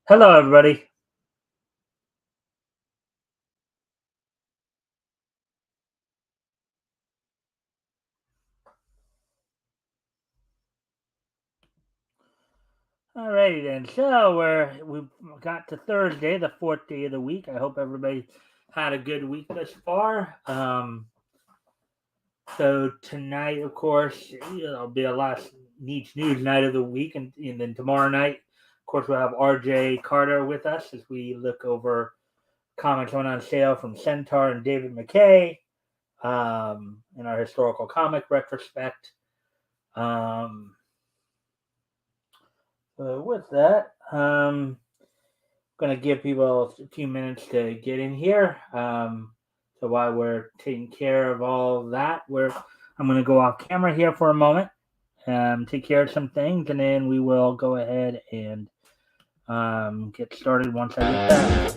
Hello, everybody. Alrighty then. So we've got to Thursday, the fourth day of the week. I hope everybody had a good week thus far. So tonight, of course, it'll be a last niche news night of the week, and then tomorrow night, of course, we'll have RJ Carter with us as we look over comics on sale from Centaur and David McKay, in our historical comic retrospect. With that, going to give people a few minutes to get in here. So while we're taking care of all that, I'm going to go off camera here for a moment, take care of some things, and then we will go ahead and get started once I get back.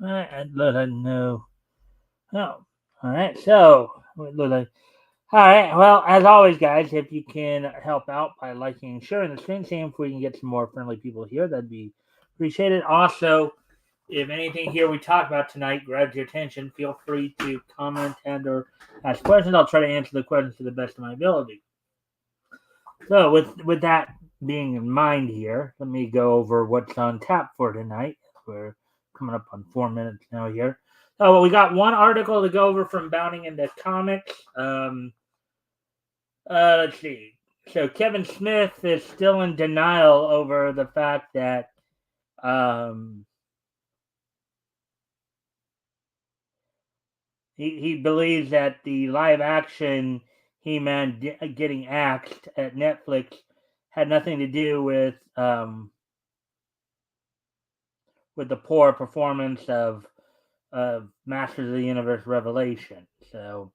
I'd let her know. Oh, all right. So, all right. Well, as always, guys, if you can help out by liking and sharing the screen, seeing if we can get some more friendly people here, that'd be appreciated. Also, if anything here we talk about tonight grabs your attention, feel free to comment and or ask questions. I'll try to answer the questions to the best of my ability. So, with that being in mind here, let me go over what's on tap for tonight. We're coming up on 4 minutes now here. Oh, well, we got one article to go over from Bounding into Comics. Let's see. So Kevin Smith is still in denial over the fact that he believes that the live action He-Man getting axed at Netflix had nothing to do with the poor performance of Masters of the Universe Revelation. So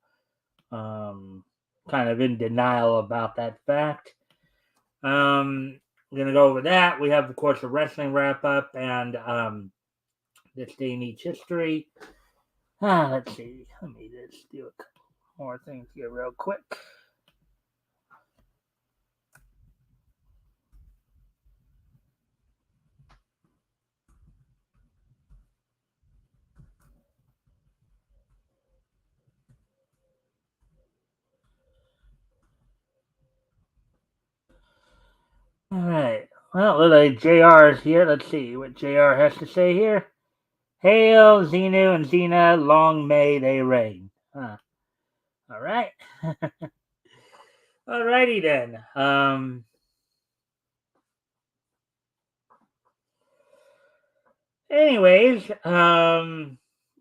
kind of in denial about that fact. We're going to go over that. We have, of course, a wrestling wrap up and this day in each history. Let's see. Let me just do a couple more things here real quick. All right. Well, little JR is here. Let's see what JR has to say here. Hail, Xenu and Xena, long may they reign. All right. Alrighty then. Anyways,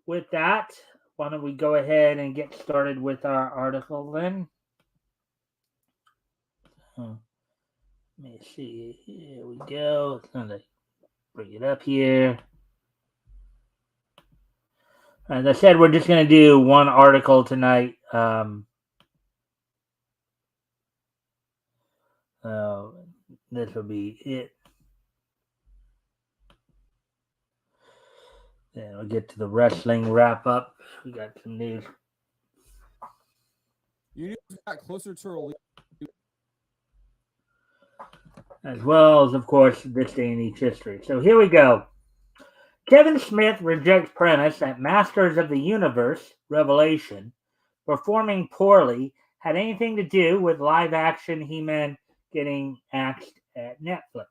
with that, why don't we go ahead and get started with our article then? Let me see. Here we go. It's going to bring it up here. As I said, we're just going to do one article tonight. This will be it. Then we'll get to the wrestling wrap up. We got some news. You got closer to release. As well as, of course, this day in each history. So here we go. Kevin Smith rejects premise that Masters of the Universe Revelation performing poorly had anything to do with live action He-Man getting axed at Netflix.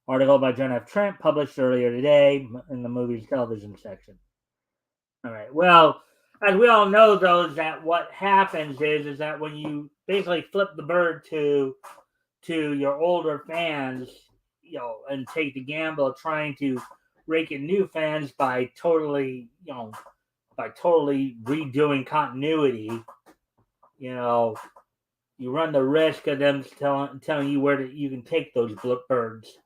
Article by John F. Trent, published earlier today in the movies television section. All right. Well, as we all know, though, is that what happens is that when you basically flip the bird to your older fans, and take the gamble of trying to rake in new fans by totally redoing continuity, you run the risk of them telling you where you can take those birds.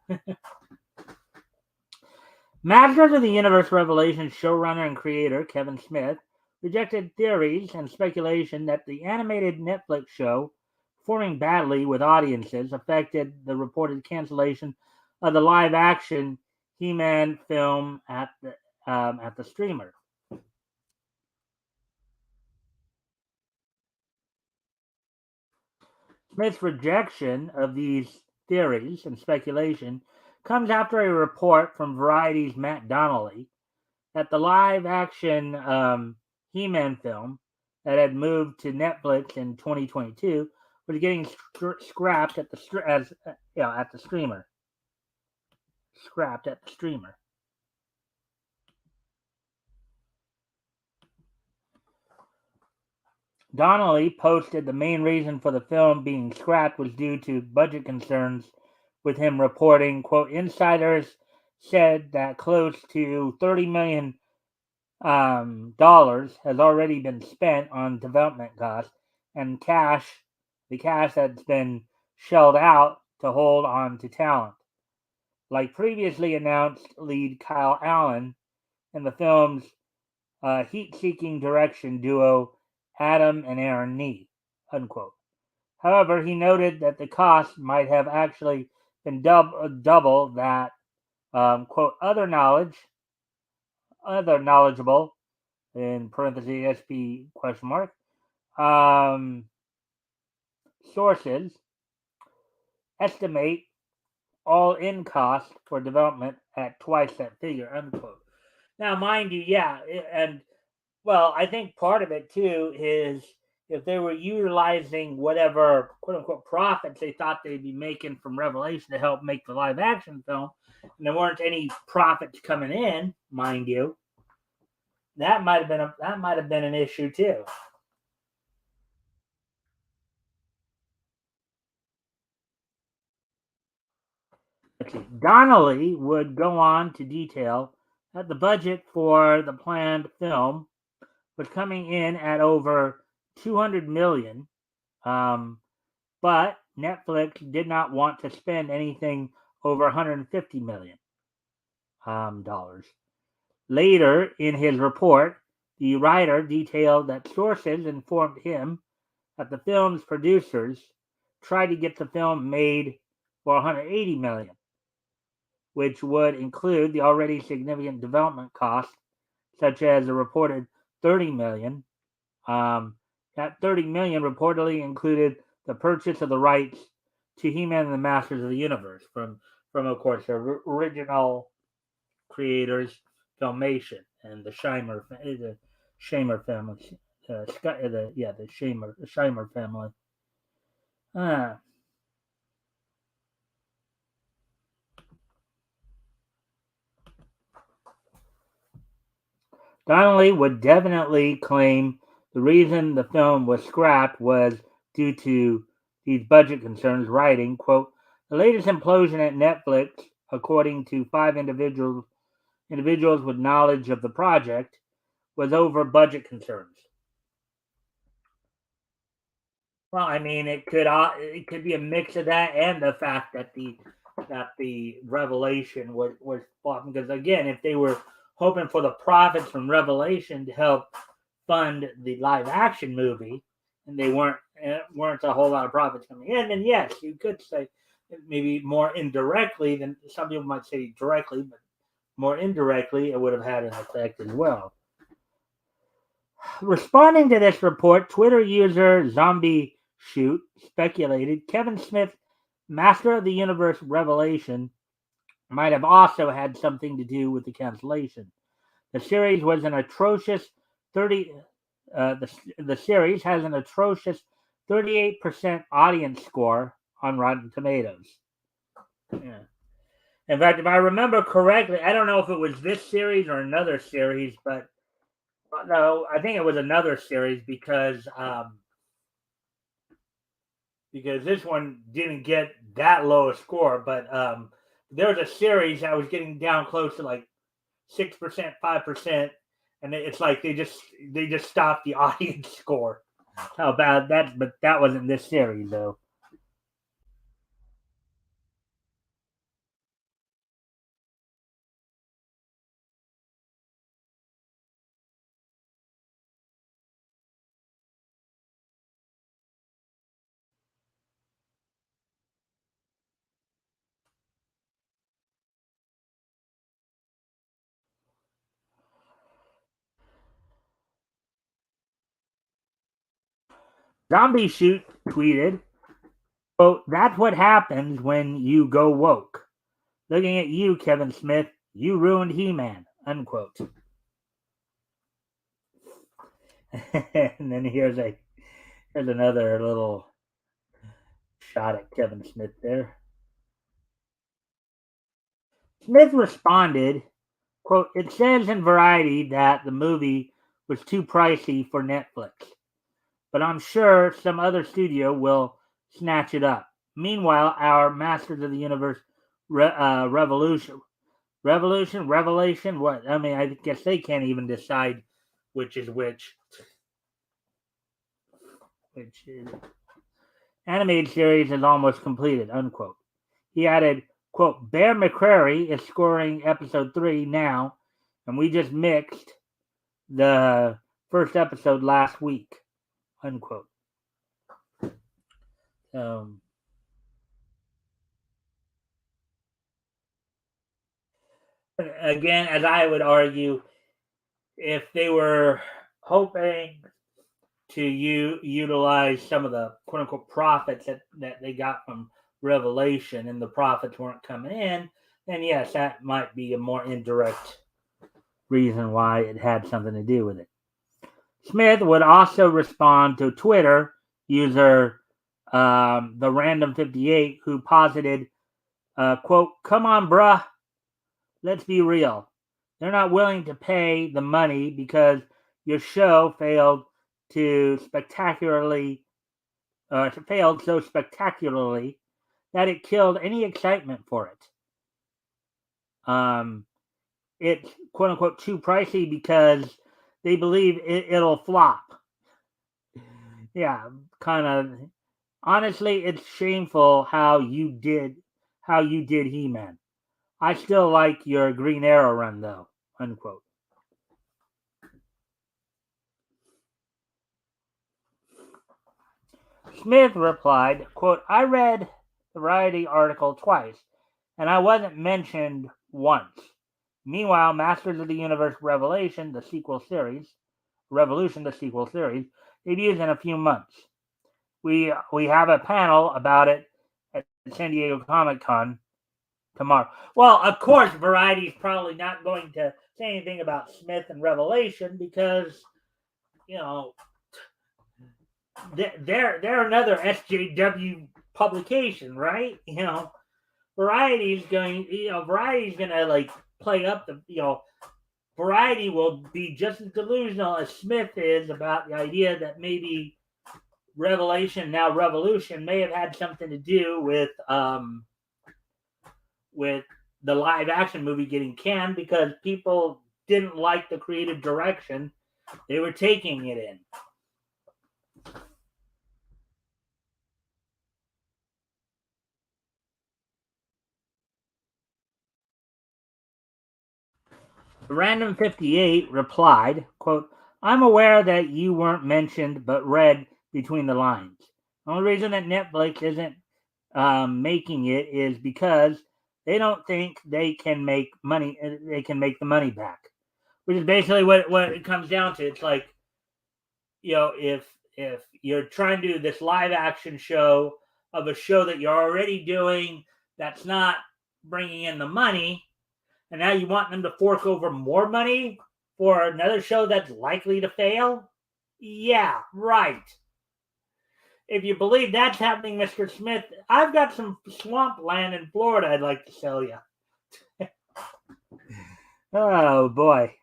Masters of the Universe Revelation showrunner and creator Kevin Smith rejected theories and speculation that the animated Netflix show performing badly with audiences affected the reported cancellation of the live-action He-Man film at the streamer. Smith's rejection of these theories and speculation comes after a report from Variety's Matt Donnelly that the live-action He-Man film that had moved to Netflix in 2022 was getting scrapped at the streamer. Scrapped at the streamer. Donnelly posted the main reason for the film being scrapped was due to budget concerns, with him reporting, quote, insiders said that close to $30 million has already been spent on development costs and the cash that's been shelled out to hold on to talent. Like previously announced lead Kyle Allen in the film's heat-seeking direction duo Adam and Aaron Nee, unquote. However, he noted that the cost might have actually been double that, quote, other knowledgeable, in parentheses, SP question mark, sources estimate all-in cost for development at twice that figure, unquote. Now, mind you, I think part of it too is if they were utilizing whatever quote-unquote profits they thought they'd be making from Revelation to help make the live-action film, and there weren't any profits coming in, mind you, that might have been an issue too. Donnelly would go on to detail that the budget for the planned film was coming in at over $200 million, but Netflix did not want to spend anything over $150 million dollars. Later in his report, the writer detailed that sources informed him that the film's producers tried to get the film made for $180 million, which would include the already significant development costs, such as a reported $30 million. That $30 million reportedly included the purchase of the rights to He-Man and the Masters of the Universe from of course, the original creators, Filmation, and the Scheimer family, the Scheimer family. Donnelly would definitely claim the reason the film was scrapped was due to these budget concerns, writing, quote, the latest implosion at Netflix, according to 5 individuals individuals with knowledge of the project was over budget concerns. Well, I mean, it could be a mix of that and the fact that the Revelation was flopping. Because again, if they were hoping for the profits from Revelation to help fund the live action movie, and they weren't a whole lot of profits coming in, then yes, you could say maybe more indirectly than some people might say directly, but more indirectly, it would have had an effect as well. Responding to this report, Twitter user Zombie Shoot speculated Kevin Smith's Master of the Universe revelation might have also had something to do with the cancellation. The series was an atrocious 30. The series has an atrocious 38% audience score on Rotten Tomatoes. Yeah. In fact, if I remember correctly, I don't know if it was this series or another series, but no, I think it was another series because this one didn't get that low a score. But there was a series that was getting down close to like 6%, 5%, and it's like they just stopped the audience score. How bad that? But that wasn't this series though. Zombie Shoot tweeted, "Quote, that's what happens when you go woke. Looking at you, Kevin Smith, you ruined He-Man." Unquote. And then here's another little shot at Kevin Smith there. Smith responded, quote, "It says in Variety that the movie was too pricey for Netflix, but I'm sure some other studio will snatch it up. Meanwhile, our Masters of the Universe Revelation, Revelation, what? I mean, I guess they can't even decide which is which. Which is animated series is almost completed," unquote. He added, quote, "Bear McCreary is scoring episode 3 now, and we just mixed the first episode last week," unquote. Again, as I would argue, if they were hoping to utilize some of the quote unquote profits that they got from Revelation and the profits weren't coming in, then yes, that might be a more indirect reason why it had something to do with it. Smith would also respond to Twitter user the Random 58, who posited, quote, "Come on, bruh, let's be real. They're not willing to pay the money because your show failed so spectacularly that it killed any excitement for it. It's quote unquote too pricey because they believe it'll flop." Yeah, kind of. Honestly, it's shameful how you did He-Man. I still like your Green Arrow run though. Unquote. Smith replied, quote, "I read the Variety article twice, and I wasn't mentioned once. Meanwhile, Masters of the Universe Revolution, the sequel series, debuts in a few months. We have a panel about it at San Diego Comic-Con tomorrow." Well, of course, Variety is probably not going to say anything about Smith and Revelation because, you know, they're another SJW publication, right? You know, Variety's going to like play up the, Variety will be just as delusional as Smith is about the idea that maybe Revelation, now Revolution, may have had something to do with the live action movie getting canned because people didn't like the creative direction they were taking it in. Random 58 replied, quote, I'm aware that you weren't mentioned but read between the lines. The only reason that Netflix isn't making it is because they don't think they can make money. They can make the money back, which is basically what it comes down to. It's like, if you're trying to do this live action show of a show that you're already doing that's not bringing in the money, and now you want them to fork over more money for another show that's likely to fail? Yeah, right. If you believe that's happening, Mr. Smith, I've got some swamp land in Florida I'd like to sell you. Oh, boy.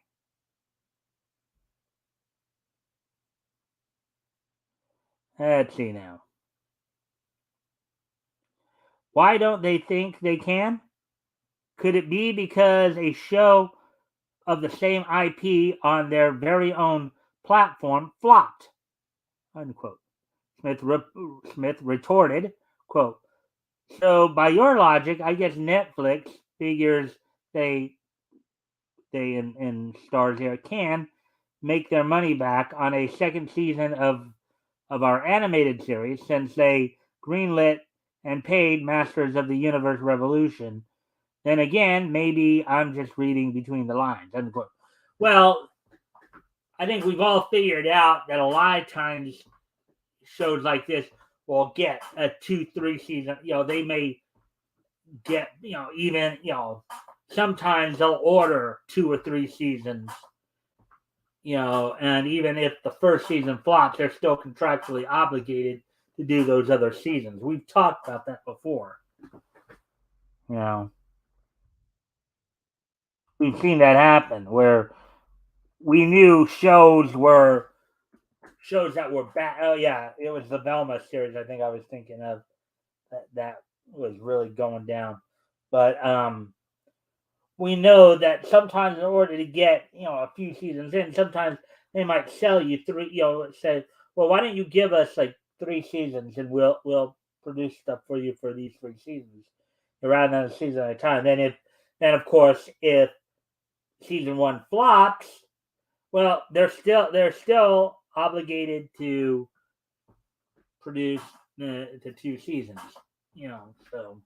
Let's see now. Why don't they think they can? Could it be because a show of the same IP on their very own platform flopped? Unquote. Smith retorted, quote, so by your logic, I guess Netflix figures they in stars here can make their money back on a second season of our animated series since they greenlit and paid Masters of the Universe Revolution. Then again, maybe I'm just reading between the lines. Unquote. Well, I think we've all figured out that a lot of times shows like this will get a 2-3 season. They may get even sometimes they'll order 2 or 3 seasons. And even if the first season flops, they're still contractually obligated to do those other seasons. We've talked about that before. We've seen that happen where we knew shows that were bad. Oh yeah, it was the Velma series. I think I was thinking of that was really going down. But we know that sometimes in order to get a few seasons in, sometimes they might sell you 3. Say, well, why don't you give us like 3 seasons and we'll produce stuff for you for these 3 seasons rather than a season at a time. Then of course if season 1 flops, well, they're still obligated to produce the 2 seasons. So.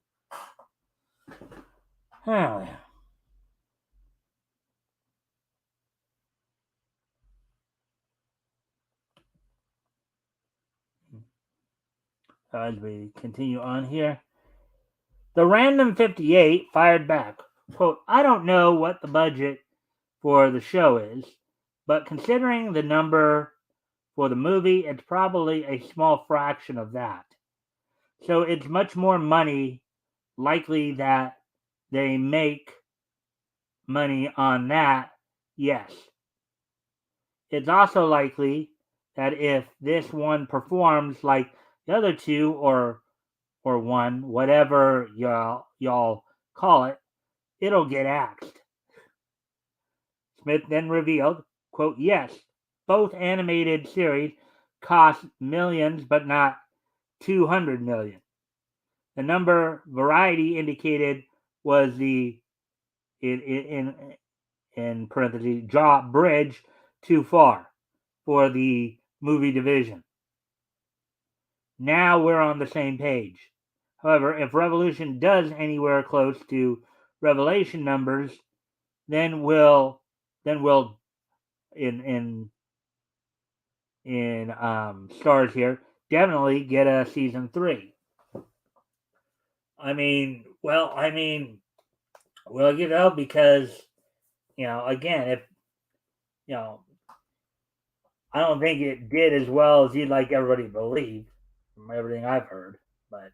Huh. As we continue on here, the Random 58 fired back, quote, I don't know what the budget for the show is, but considering the number for the movie, it's probably a small fraction of that. So it's much more money likely that they make money on that, yes. It's also likely that if this one performs like the other 2 or 1, whatever y'all call it, it'll get axed. Smith then revealed, quote, yes, both animated series cost millions but not 200 million. The number Variety indicated was the in parentheses drop bridge too far for the movie division. Now we're on the same page. However, if Revolution does anywhere close to Revelation numbers, then we'll in stars here definitely get a season 3. Because again, if you know, I don't think it did as well as you'd like everybody to believe from everything I've heard. But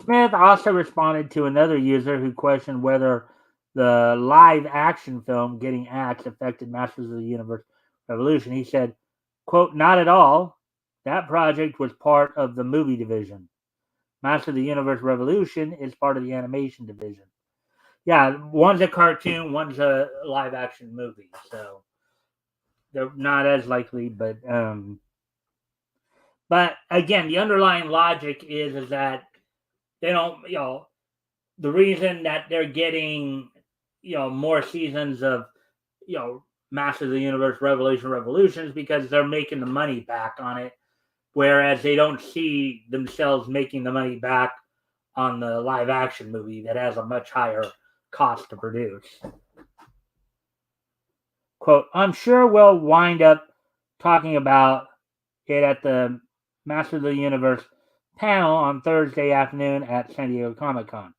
Smith also responded to another user who questioned whether the live action film getting axed affected Masters of the Universe Revolution. He said, quote, not at all. That project was part of the movie division. Master of the Universe Revolution is part of the animation division. Yeah, one's a cartoon, one's a live action movie, so they're not as likely, but again, the underlying logic is that they don't, the reason that they're getting, more seasons of, Masters of the Universe Revolution is because they're making the money back on it, whereas they don't see themselves making the money back on the live action movie that has a much higher cost to produce. Quote, I'm sure we'll wind up talking about it at the Master of the Universe panel on Thursday afternoon at San Diego Comic Con.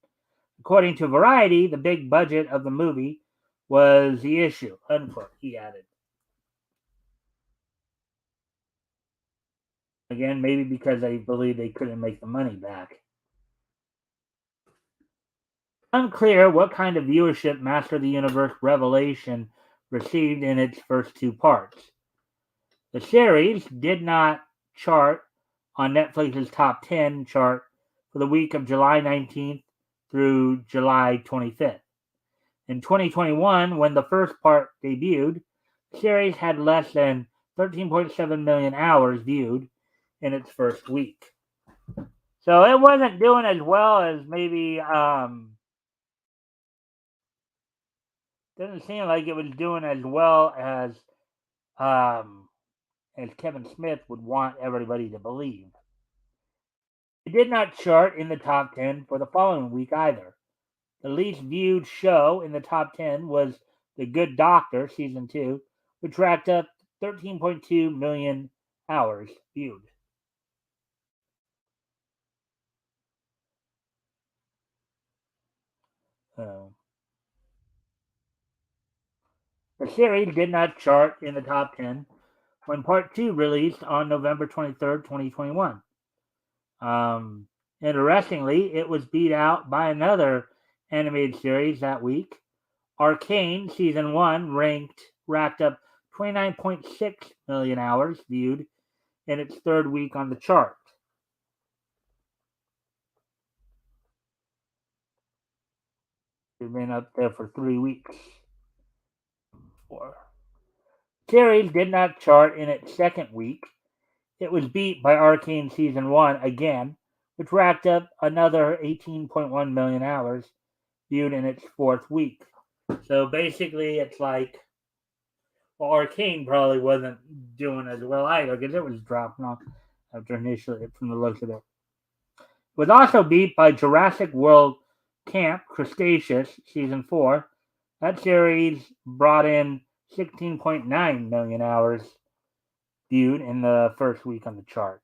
According to Variety, the big budget of the movie was the issue, unquote, he added. Again, maybe because they believed they couldn't make the money back. Unclear what kind of viewership Master of the Universe Revelation received in its first two parts. The series did not chart on Netflix's top 10 chart for the week of July 19th through July 25th. In 2021, when the first part debuted, the series had less than 13.7 million hours viewed in its first week. So it wasn't doing as well as maybe, doesn't seem like it was doing as well as Kevin Smith would want everybody to believe. It did not chart in the top 10 for the following week either. The least viewed show in the top 10 was The Good Doctor, Season 2, which racked up 13.2 million hours viewed. The series did not chart in the top 10 when Part 2 released on November 23rd, 2021. Interestingly, it was beat out by another animated series that week. Arcane Season 1 racked up 29.6 million hours viewed in its third week on the chart. It's been up there for 3 weeks. Series did not chart in its second week. It was beat by Arcane Season 1 again, which racked up another 18.1 million hours viewed in its fourth week. So basically, it's like, well, Arcane probably wasn't doing as well either because it was dropping off after initially, from the looks of it. It was also beat by Jurassic World Camp Cretaceous Season 4. That series brought in 16.9 million hours viewed in the first week on the chart.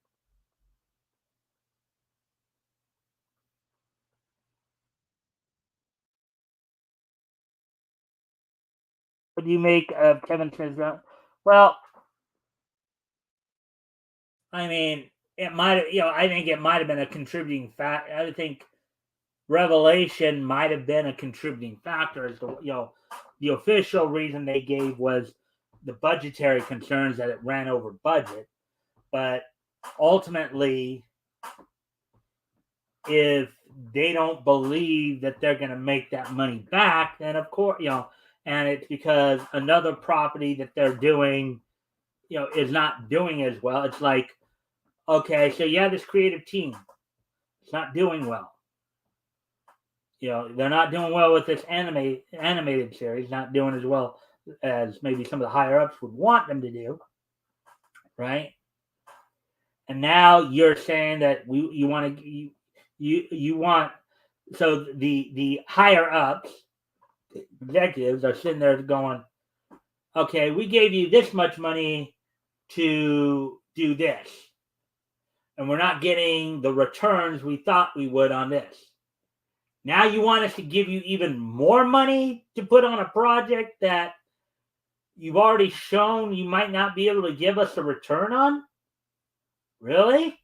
What do you make of Kevin Smith's? Well, I mean, it might, I think it might have been a contributing fact. I think Revelation might have been a contributing factor as to, the official reason they gave was the budgetary concerns that it ran over budget. But ultimately, if they don't believe that they're going to make that money back, then of course, and it's because another property that they're doing, is not doing as well. It's like, okay, so you have this creative team. It's not doing well. They're not doing well with this animated series, not doing as well as maybe some of the higher ups would want them to do, right? And now you're saying that you want to you want, so the higher ups, executives are sitting there going, okay, we gave you this much money to do this, and we're not getting the returns we thought we would on this. Now you want us to give you even more money to put on a project that you've already shown you might not be able to give us a return on? Really?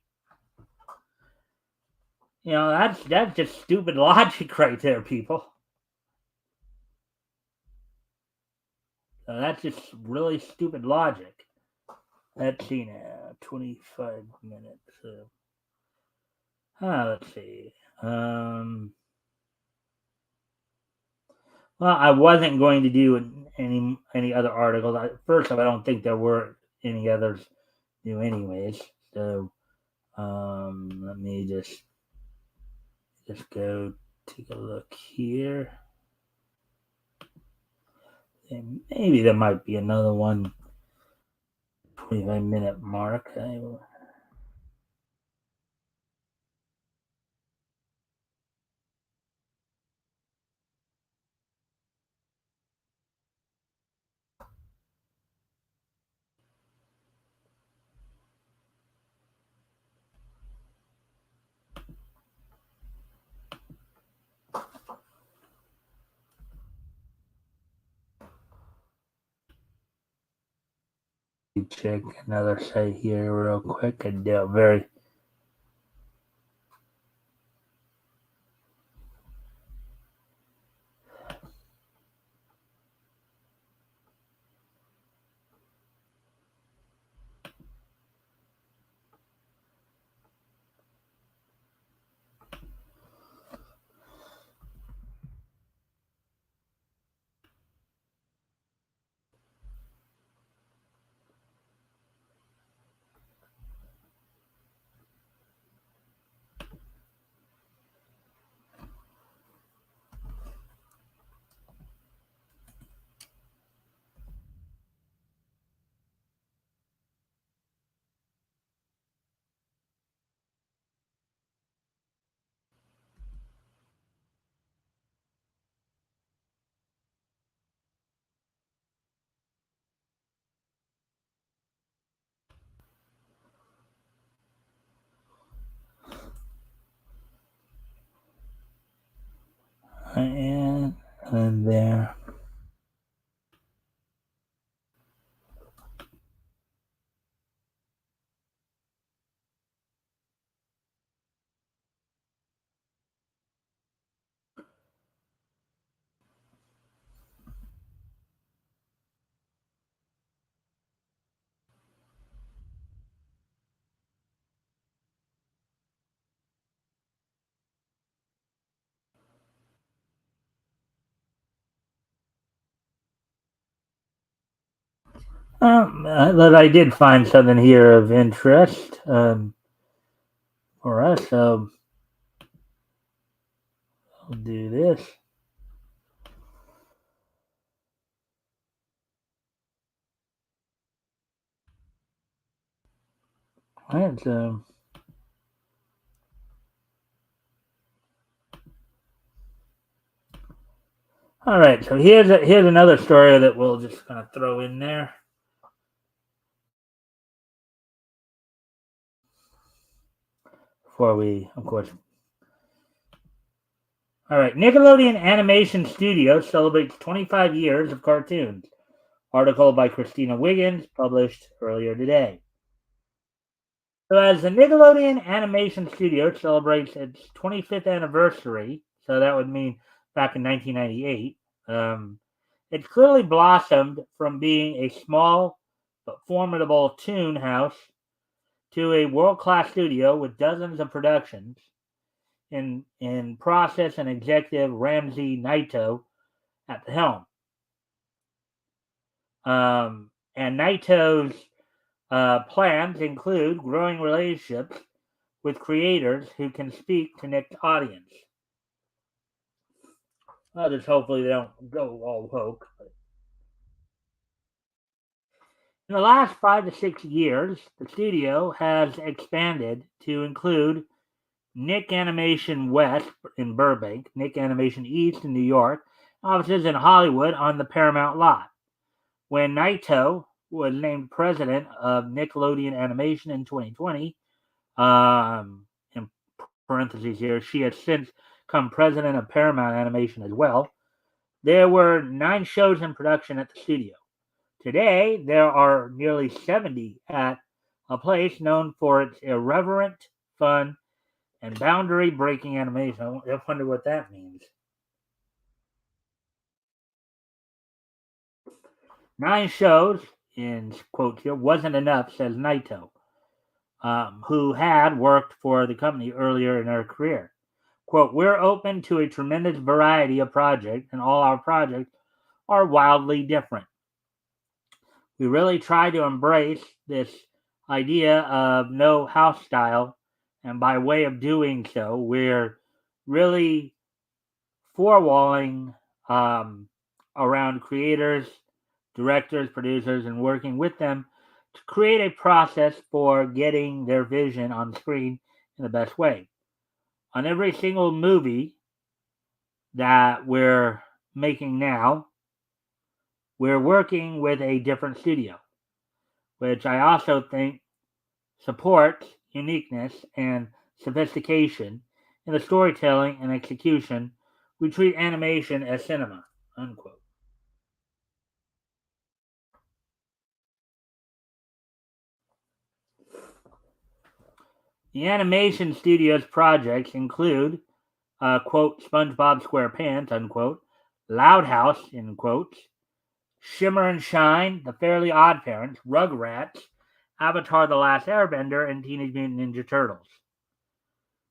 That's just stupid logic right there, people. That's just really stupid logic. Let's see now, 25 minutes. Let's see. Well, I wasn't going to do any other articles. First off, I don't think there were any others new, anyways. So let me just go take a look here. And maybe there might be another one. 25-minute mark. Check another site here real quick. I doubt very. And there. But I did find something here of interest for us. So I'll do this. All right, so all right, so here's another story that we'll just kind of throw in there before we, of course. All right, Nickelodeon Animation Studios celebrates 25 years of cartoons. Article by Christina Wiggins, published earlier today. So, as the Nickelodeon Animation Studio celebrates its 25th anniversary, so that would mean back in 1998, it's clearly blossomed from being a small but formidable toon house to a world-class studio with dozens of productions in process and executive Ramsey Naito at the helm. And Naito's plans include growing relationships with creators who can speak to Nick's audience. Well, just hopefully they don't go all woke. In the last 5 to 6 years, the studio has expanded to include Nick Animation West in Burbank, Nick Animation East in New York, offices in Hollywood on the Paramount lot. When Naito was named president of Nickelodeon Animation in 2020, in parentheses here, she has since become president of Paramount Animation as well. There were 9 shows in production at the studio. Today, there are nearly 70 at a place known for its irreverent, fun, and boundary-breaking animation. I wonder what that means. 9 shows, in quotes here, wasn't enough, says Naito. who had worked for the company earlier in her career. Quote, we're open to a tremendous variety of projects, and all our projects are wildly different. We really try to embrace this idea of no house style, and by way of doing so, we're really forewalling around creators, directors, producers, and working with them to create a process for getting their vision on screen in the best way. On every single movie that we're making now, we're working with a different studio, which I also think supports uniqueness and sophistication in the storytelling and execution. We treat animation as cinema. Unquote. The animation studio's projects include, quote, SpongeBob SquarePants, unquote, Loud House, in quotes, Shimmer and Shine, The Fairly Odd Parents, Rugrats, Avatar The Last Airbender, and Teenage Mutant Ninja Turtles.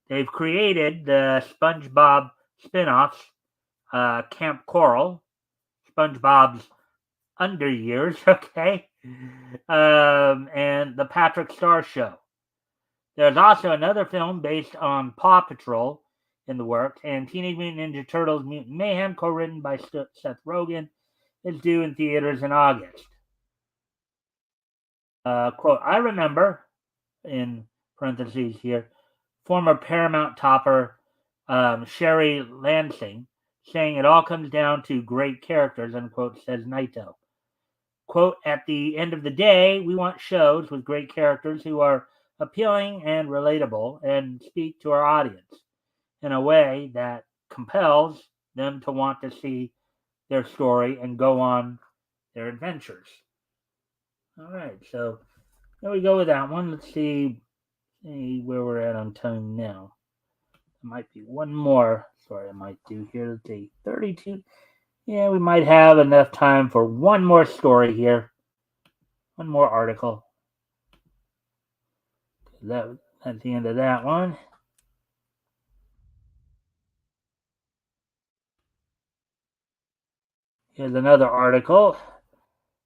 They've created the SpongeBob spin-offs, Camp Coral, SpongeBob's Under Years, okay, and The Patrick Star Show. There's also another film based on Paw Patrol in the works, and Teenage Mutant Ninja Turtles Mutant Mayhem, co-written by Seth Rogen, is due in theaters in August. Quote, I remember, in parentheses here, former Paramount topper Sherry Lansing saying it all comes down to great characters, unquote, says Naito. Quote, at the end of the day, we want shows with great characters who are appealing and relatable and speak to our audience in a way that compels them to want to see their story and go on their adventures. All right, so there we go with that one. Let's see where we're at on time now. There might be one more story I might do here. Let's see, 32. Yeah, we might have enough time for one more story here. One more article. That's the end of that one. Here's another article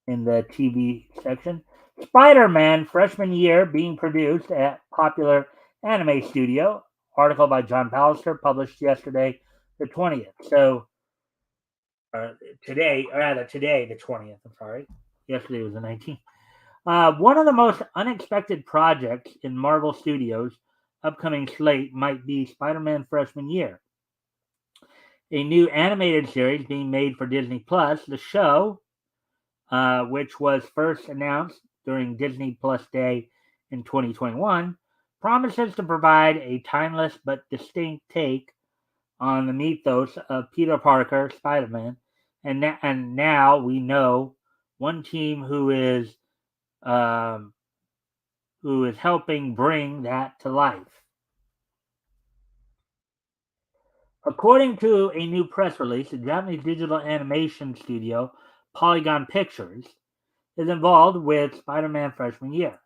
in the TV section. Spider-Man freshman year being produced at popular anime studio. Article by John Pallister, published yesterday, the 20th. So today, or rather today, the 20th. I'm sorry. Yesterday was the 19th. One of the most unexpected projects in Marvel Studios' upcoming slate might be Spider-Man freshman year, a new animated series being made for Disney Plus. The show, which was first announced during Disney Plus Day in 2021, promises to provide a timeless but distinct take on the mythos of Peter Parker, Spider-Man, and now we know one team um, who is helping bring that to life. According to a new press release, the Japanese digital animation studio Polygon Pictures is involved with Spider-Man freshman year.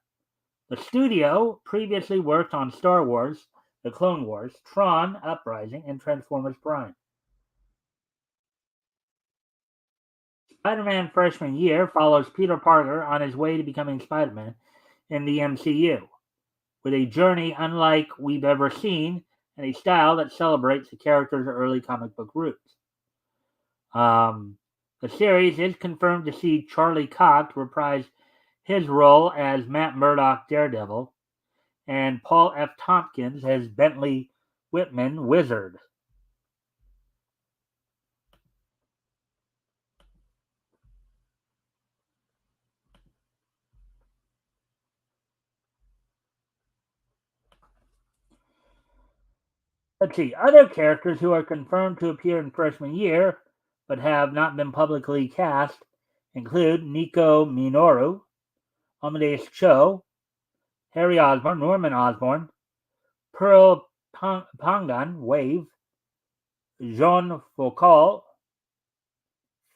The studio previously worked on Star Wars, The Clone Wars, Tron Uprising, and Transformers Prime. Spider-Man freshman year follows Peter Parker on his way to becoming Spider-Man in the MCU, with a journey unlike we've ever seen and a style that celebrates the character's early comic book roots. The series is confirmed to see Charlie Cox reprise his role as Matt Murdock Daredevil, and Paul F. Tompkins as Bentley Whitman Wizard. Let's see, other characters who are confirmed to appear in freshman year but have not been publicly cast include Nico Minoru, Amadeus Cho, Harry Osborn, Norman Osborn, Pearl Pangan, Wave, Jean Foucault,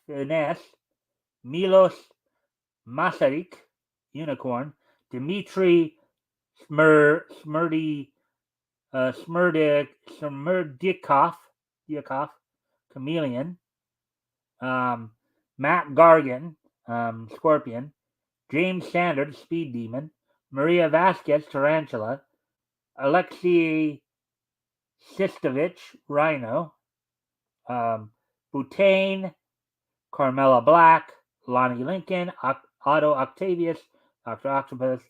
Finesse, Milos Masaryk, Unicorn, Dmitry Smerdikov, Chameleon, Matt Gargan, Scorpion, James Sanders, Speed Demon, Maria Vasquez, Tarantula, Alexei Sistovich, Rhino, Butane, Carmela Black, Lonnie Lincoln, Otto Octavius, Dr. Octopus,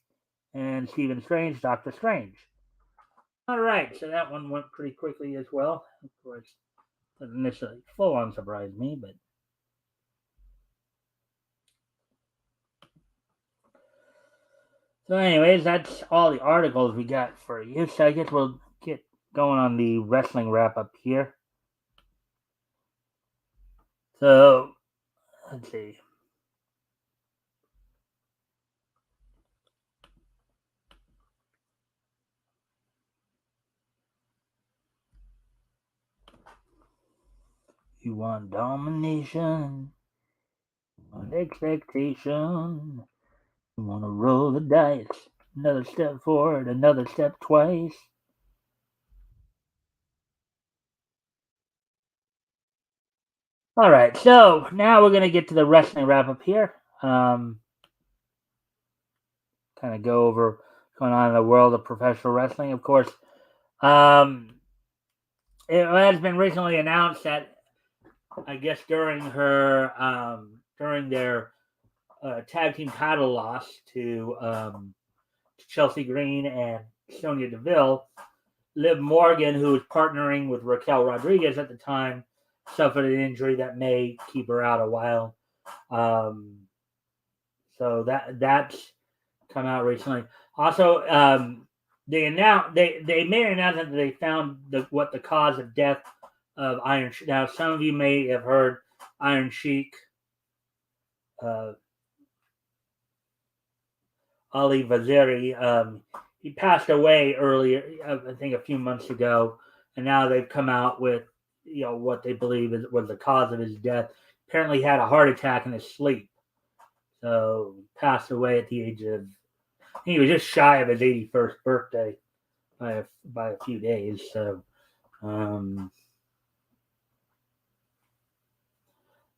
and Stephen Strange, Doctor Strange. All right, so that one went pretty quickly as well. Of course, doesn't necessarily full on surprise me, but so anyways, that's all the articles we got for you. So I guess we'll get going on the wrestling wrap up here. So let's see. You want domination, you want expectation, you want to roll the dice. Another step forward, another step twice. All right, so now we're going to get to the wrestling wrap up here. Kind of go over what's going on in the world of professional wrestling. Of course, it has been recently announced that I guess during their tag team title loss to Chelsea Green and Sonya Deville, Liv Morgan, who was partnering with Raquel Rodriguez at the time, suffered an injury that may keep her out a while. So that's come out recently. Also, they made an announcement that they found what the cause of death of Iron Sheik. Now, some of you may have heard Iron Sheik, Ali Vaziri. He passed away earlier, I think, a few months ago, and now they've come out with what they believe was the cause of his death. Apparently, he had a heart attack in his sleep, so passed away at the age of. He was just shy of his 81st birthday by a few days. So,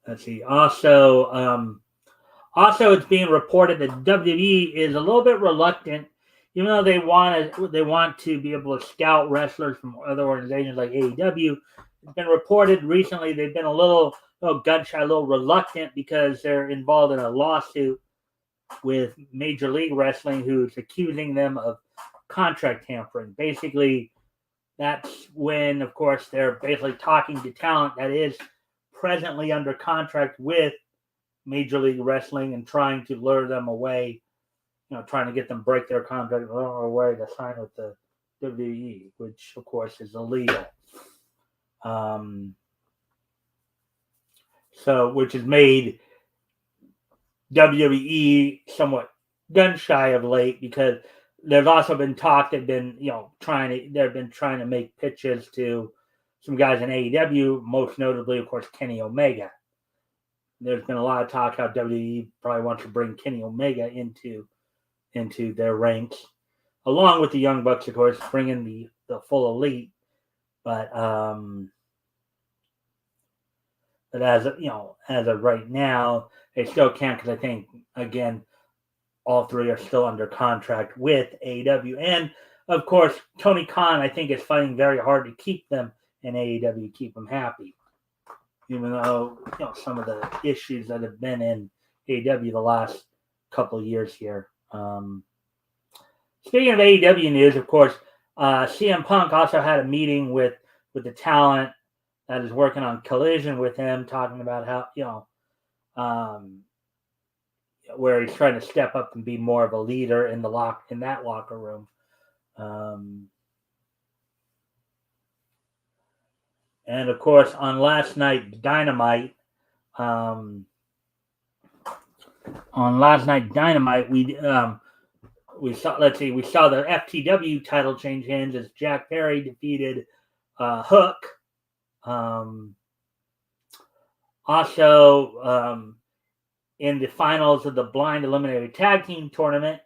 let's see. Also, it's being reported that WWE is a little bit reluctant, even though they want to be able to scout wrestlers from other organizations like AEW. It's been reported recently they've been a little gun shy, a little reluctant because they're involved in a lawsuit with Major League Wrestling, who's accusing them of contract tampering. Basically, that's when, of course, they're basically talking to talent that is presently under contract with Major League Wrestling and trying to lure them away, trying to get them break their contract, lure them away to sign with the WWE, which of course is illegal. Which has made WWE somewhat gun shy of late because there's also been talk they've been trying to make pitches to some guys in AEW, most notably, of course, Kenny Omega. There's been a lot of talk how WWE probably wants to bring Kenny Omega into their ranks, along with the Young Bucks, of course, bringing the full elite. But as of right now, they still can't because I think again all three are still under contract with AEW, and of course Tony Khan I think is fighting very hard to keep them in AEW, keep them happy. Even though some of the issues that have been in AEW the last couple of years here. Speaking of AEW news, of course, CM Punk also had a meeting with the talent that is working on Collision with him, talking about how where he's trying to step up and be more of a leader in that locker room. And of course, on last night Dynamite, we saw the FTW title change hands as Jack Perry defeated Hook. Also, in the finals of the Blind Eliminator Tag Team Tournament,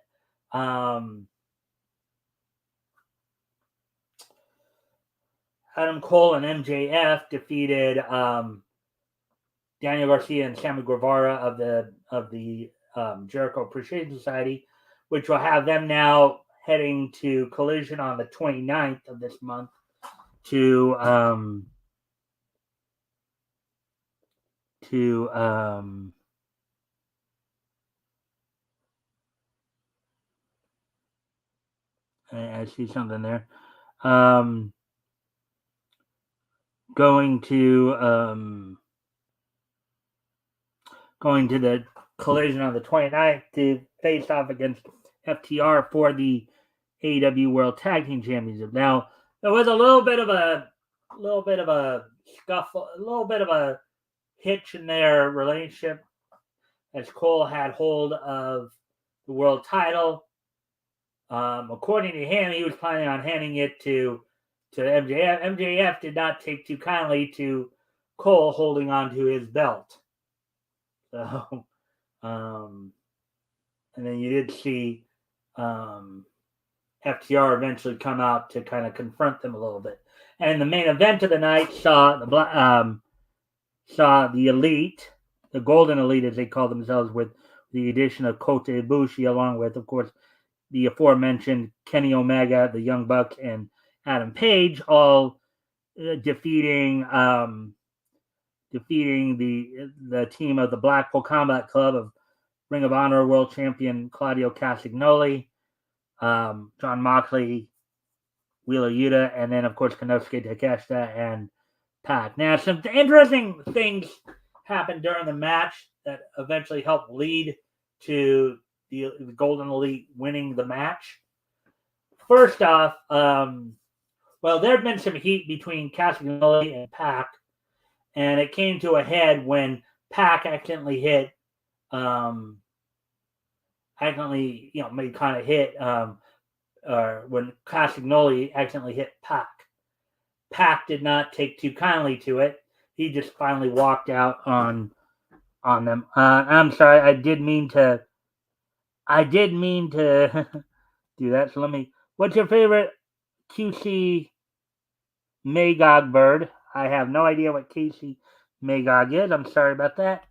Adam Cole and MJF defeated Daniel Garcia and Sammy Guevara of the Jericho Appreciation Society, which will have them now heading to Collision on the 29th of this month to I see something there. Going to the Collision on the 29th to face off against FTR for the AEW World Tag Team Championship. Now, there was a little bit of a scuffle, a little bit of a hitch in their relationship as Cole had hold of the world title. According to him, he was planning on handing it to MJF. MJF did not take too kindly to Cole holding on to his belt. So, and then you did see FTR eventually come out to kind of confront them a little bit. And the main event of the night saw the Elite, the Golden Elite as they call themselves, with the addition of Kota Ibushi, along with, of course, the aforementioned Kenny Omega, the Young Bucks, and Adam Page, all defeating the team of the Blackpool Combat Club of Ring of Honor World Champion Claudio Castagnoli, John Moxley, Wheeler Yuta, and then, of course, Konosuke Takeshita and Pac. Now, some interesting things happened during the match that eventually helped lead to the Golden Elite winning the match. First off, there had been some heat between Castagnoli and Pac, and it came to a head when Pac accidentally hit, when Castagnoli accidentally hit Pac. Pac did not take too kindly to it. He just finally walked out on them. I'm sorry, I did mean to do that. So what's your favorite QC Magog bird? I have no idea what QC Magog is. I'm sorry about that.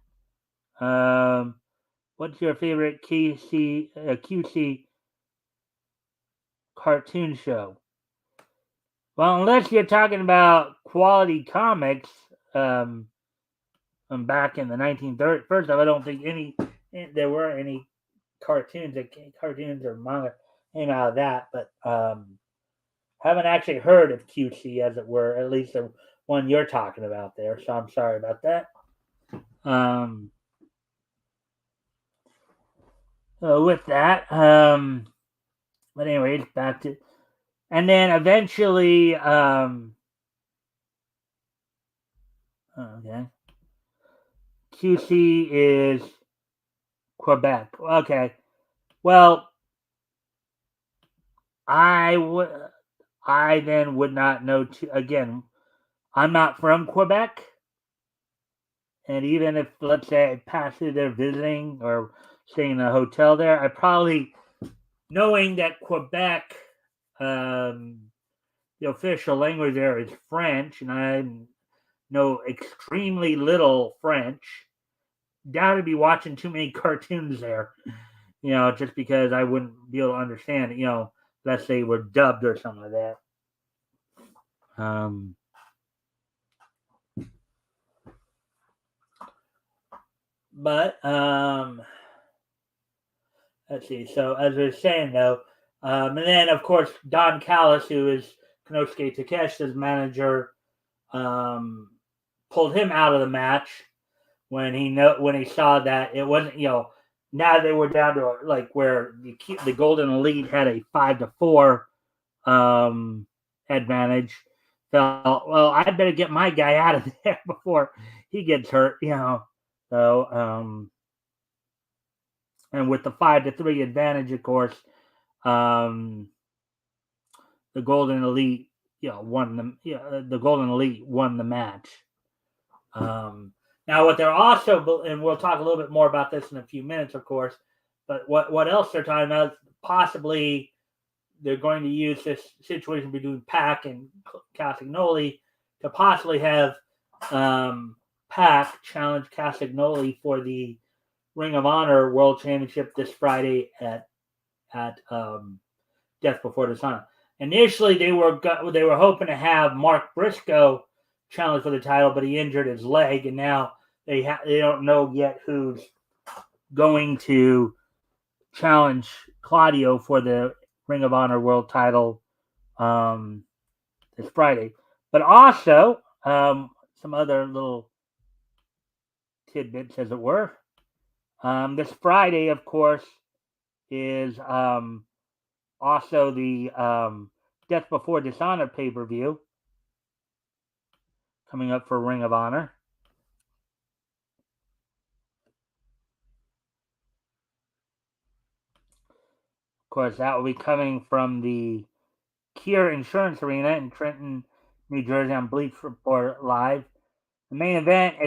What's your favorite QC cartoon show? Well, unless you're talking about quality comics, back in the 1930s. First off, I don't think there were any cartoons or manga came out of that, but haven't actually heard of QC, as it were, at least the one you're talking about there. So I'm sorry about that. With that, but anyways, back to, and then eventually, okay, QC is Quebec. Okay, well, I then would not know. Again, I'm not from Quebec, and even if, let's say, I passed through there visiting or staying in a hotel there, I probably, knowing that Quebec, the official language there is French, and I know extremely little French, doubt I'd be watching too many cartoons there, just because I wouldn't be able to understand it, unless they were dubbed or something like that. But let's see. So as we were saying, though, and then of course Don Callis, who is Konosuke Takeshita's manager, pulled him out of the match when he saw that it wasn't, now they were down to like where the Golden Elite had a 5-4 advantage. Felt, well, I better get my guy out of there before he gets hurt, So, and with the 5-3 advantage, of course, the Golden Elite, the Golden Elite won the match. Now, what they're also, and we'll talk a little bit more about this in a few minutes, of course, but what else they're talking about is possibly they're going to use this situation between Pac and Castagnoli to possibly have Pac challenge Castagnoli for the Ring of Honor World Championship this Friday at Death Before Dishonor. Initially, they were hoping to have Mark Briscoe challenge for the title, but he injured his leg, and now they don't know yet who's going to challenge Claudio for the Ring of Honor World title this Friday. But also, some other little tidbits, as it were. This Friday, of course, is also the Death Before Dishonor pay-per-view coming up for Ring of Honor. Of course, that will be coming from the Kier Insurance Arena in Trenton, New Jersey on Bleach Report Live. The main event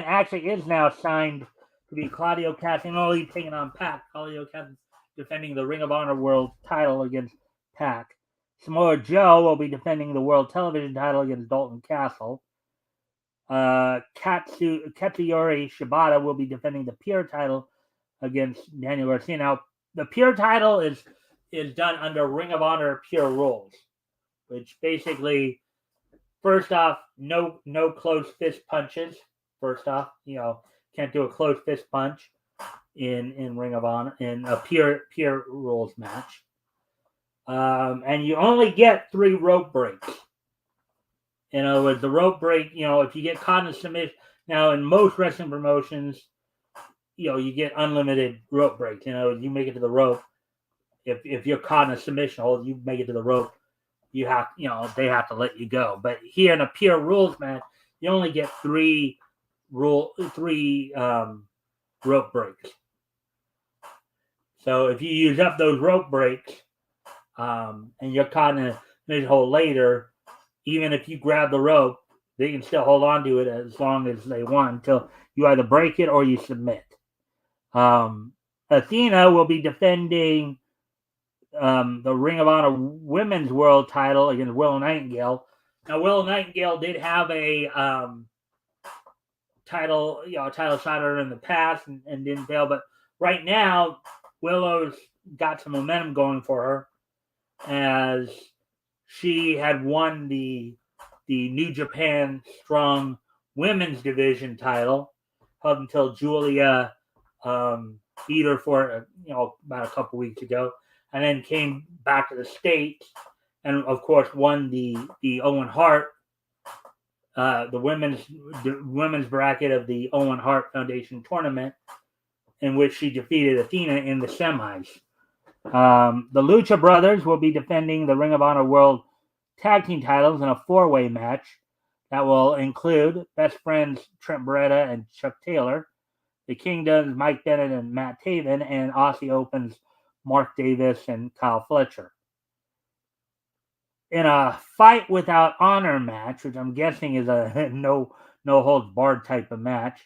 actually is now signed to be Claudio Castagnoli taking on Pac. Claudio Castagnoli defending the Ring of Honor World title against Pac. Samoa Joe will be defending the World Television title against Dalton Castle. Katsuyori Shibata will be defending the Pure title against Daniel Garcia. Now, the Pure title is done under Ring of Honor Pure rules, which basically, first off, no closed fist punches. First off, can't do a closed fist punch in Ring of Honor in a Pure rules match. And you only get 3 rope breaks. In other words, the rope break, if you get caught in a submission, now in most wrestling promotions, you get unlimited rope breaks. You make it to the rope. If you're caught in a submission hold, you make it to the rope. They have to let you go. But here in a Pure rules match, you only get 3 rope breaks. So if you use up those rope breaks, and you're caught in a submission hold later, even if you grab the rope, they can still hold on to it as long as they want until you either break it or you submit. Athena will be defending the Ring of Honor Women's World title against Willow Nightingale. Now, Willow Nightingale did have a title shot at her in the past and didn't fail, but right now Willow's got some momentum going for her as she had won the New Japan Strong Women's Division title up until Julia beat her for about a couple weeks ago, and then came back to the States and of course won the Owen Hart the women's bracket of the Owen Hart Foundation tournament, in which she defeated Athena in the semis. The Lucha Brothers will be defending the Ring of Honor World Tag Team titles in a 4-way match that will include Best Friends Trent Beretta and Chuck Taylor, the Kingdoms Mike Bennett and Matt Taven, and Aussie Opens Mark Davis and Kyle Fletcher. In a fight without honor match, which I'm guessing is a no holds barred type of match,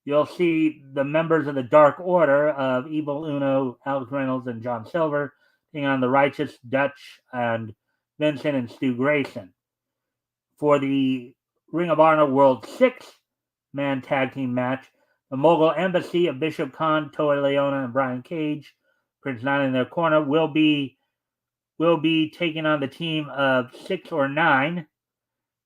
you'll see the members of the Dark Order of Evil Uno, Alex Reynolds, and John Silver taking on the Righteous Dutch and Vincent and Stu Grayson. For the Ring of Honor World 6-man tag team match, the Mogul Embassy of Bishop Khan, Toa Leona, and Brian Cage, Prince Nine in their corner, will be taking on the team of 6 or 9,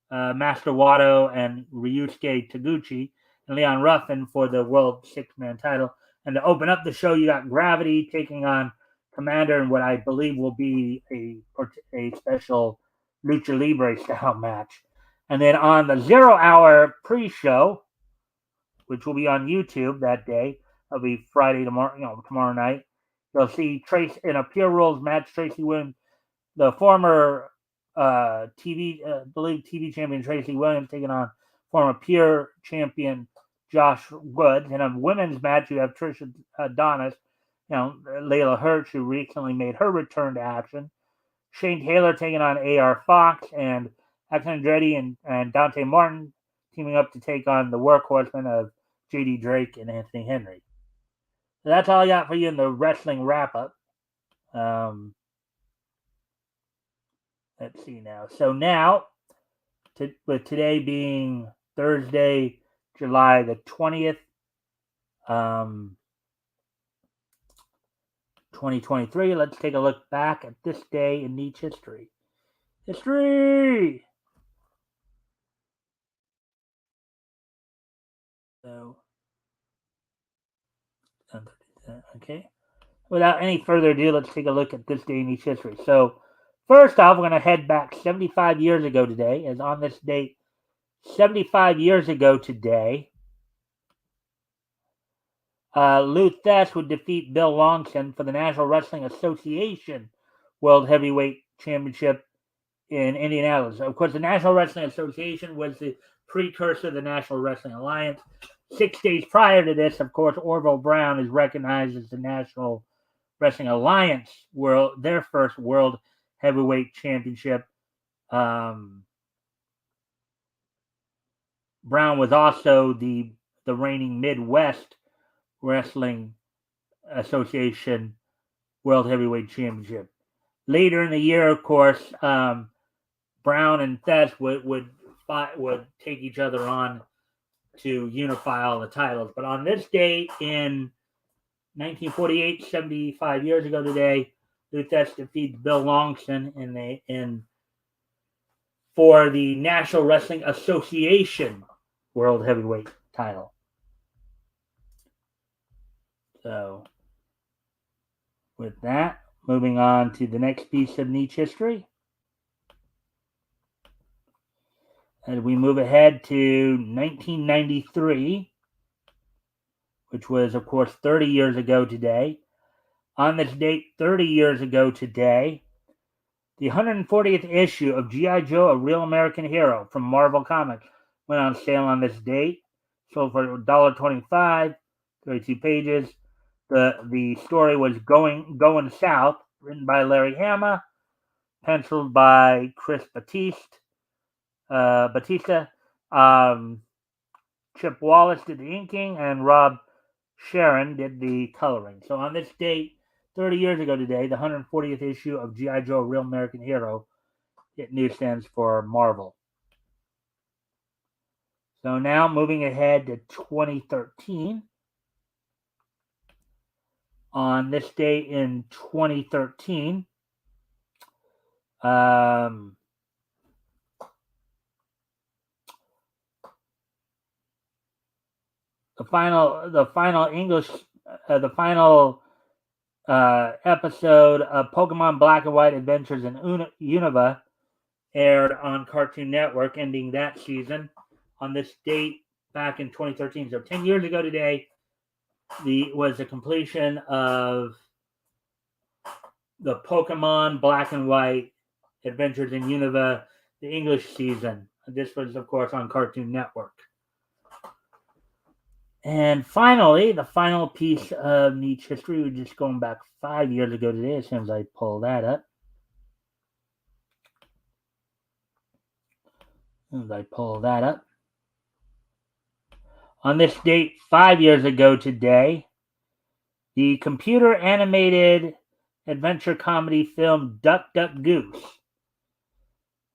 Master Wato and Ryusuke Taguchi, and Leon Ruffin for the World 6-man title. And to open up the show, you got Gravity taking on Commander in what I believe will be a special Lucha Libre style match. And then on the 0-hour pre-show, which will be on YouTube that day, it'll be Friday tomorrow night, you'll see Trace in a Pure Rules match, Tracy Williams, the former TV champion Tracy Williams taking on former Pure champion Josh Woods. In a women's match, you have Trish Adonis, Layla Hirsch, who recently made her return to action. Shane Taylor taking on AR Fox, and Axel Andretti and Dante Martin teaming up to take on the workhorsemen of JD Drake and Anthony Henry. So that's all I got for you in the wrestling wrap-up. let's see now. So now, with today being Thursday, July the 20th, 2023, let's take a look back at this day in Nietzsche history. History! So, okay. Without any further ado, let's take a look at this day in Nietzsche history. So, first off, we're going to head back 75 years ago today, as on this date, 75 years ago today, Lou Thesz would defeat Bill Longson for the National Wrestling Association World Heavyweight Championship in Indianapolis. Of course, the National Wrestling Association was the precursor of the National Wrestling Alliance. 6 days prior to this, of course, Orville Brown is recognized as the National Wrestling Alliance their first World Heavyweight Championship. Brown was also the reigning Midwest Wrestling Association World Heavyweight Championship. Later in the year, of course, Brown and Thesz would take each other on to unify all the titles. But on this day in 1948, 75 years ago today, Lou Thesz defeats Bill Longson for the National Wrestling Association World Heavyweight title. So, with that, moving on to the next piece of Nietzsche history. And we move ahead to 1993, which was, of course, 30 years ago today. On this date, 30 years ago today, the 140th issue of G.I. Joe, A Real American Hero from Marvel Comics went on sale on this date. Sold for $1.25, 32 pages. The story was Going South, written by Larry Hama, penciled by Chris Batista. Chip Wallace did the inking, and Rob Sharon did the coloring. So on this date, 30 years ago today, the 140th issue of G.I. Joe, A Real American Hero, hit newsstands for Marvel. So now moving ahead to 2013. On this day in 2013, the final English, the final episode of Pokemon Black and White Adventures in Unova aired on Cartoon Network, ending that season on this date back in 2013. So 10 years ago today, was the completion of the Pokemon Black and White Adventures in Unova, the English season. This was, of course, on Cartoon Network. And finally, the final piece of Nietzsche history, we're just going back 5 years ago today, as soon as I pull that up. On this date, 5 years ago today, the computer animated adventure comedy film Duck, Duck, Goose,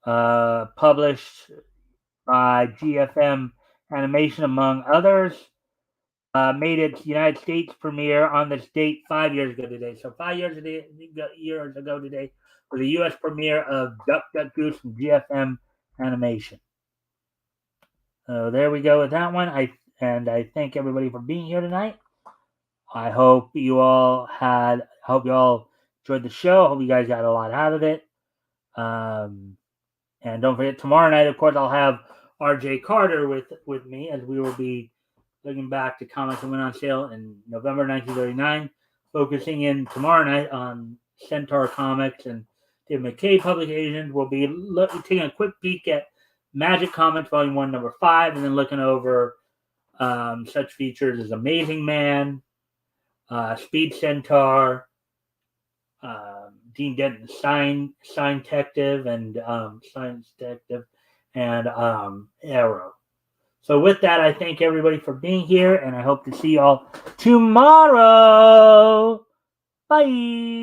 published by GFM Animation, among others, made its United States premiere on this date 5 years ago today. So 5 years ago today was the U.S. premiere of Duck, Duck, Goose from GFM Animation. So there we go with that one. I thank everybody for being here tonight. I hope you all enjoyed the show. I hope you guys got a lot out of it. And don't forget, tomorrow night, of course, I'll have R.J. Carter with me, as we will be looking back to comics that went on sale in November 1939, focusing in tomorrow night on Centaur Comics and David McKay publications. We'll be taking a quick peek at Magic Comics Volume 1, Number 5, and then looking over such features as Amazing Man, Speed Centaur, Dean Denton's Science Detective, and Arrow. So with that, I thank everybody for being here, and I hope to see you all tomorrow. Bye.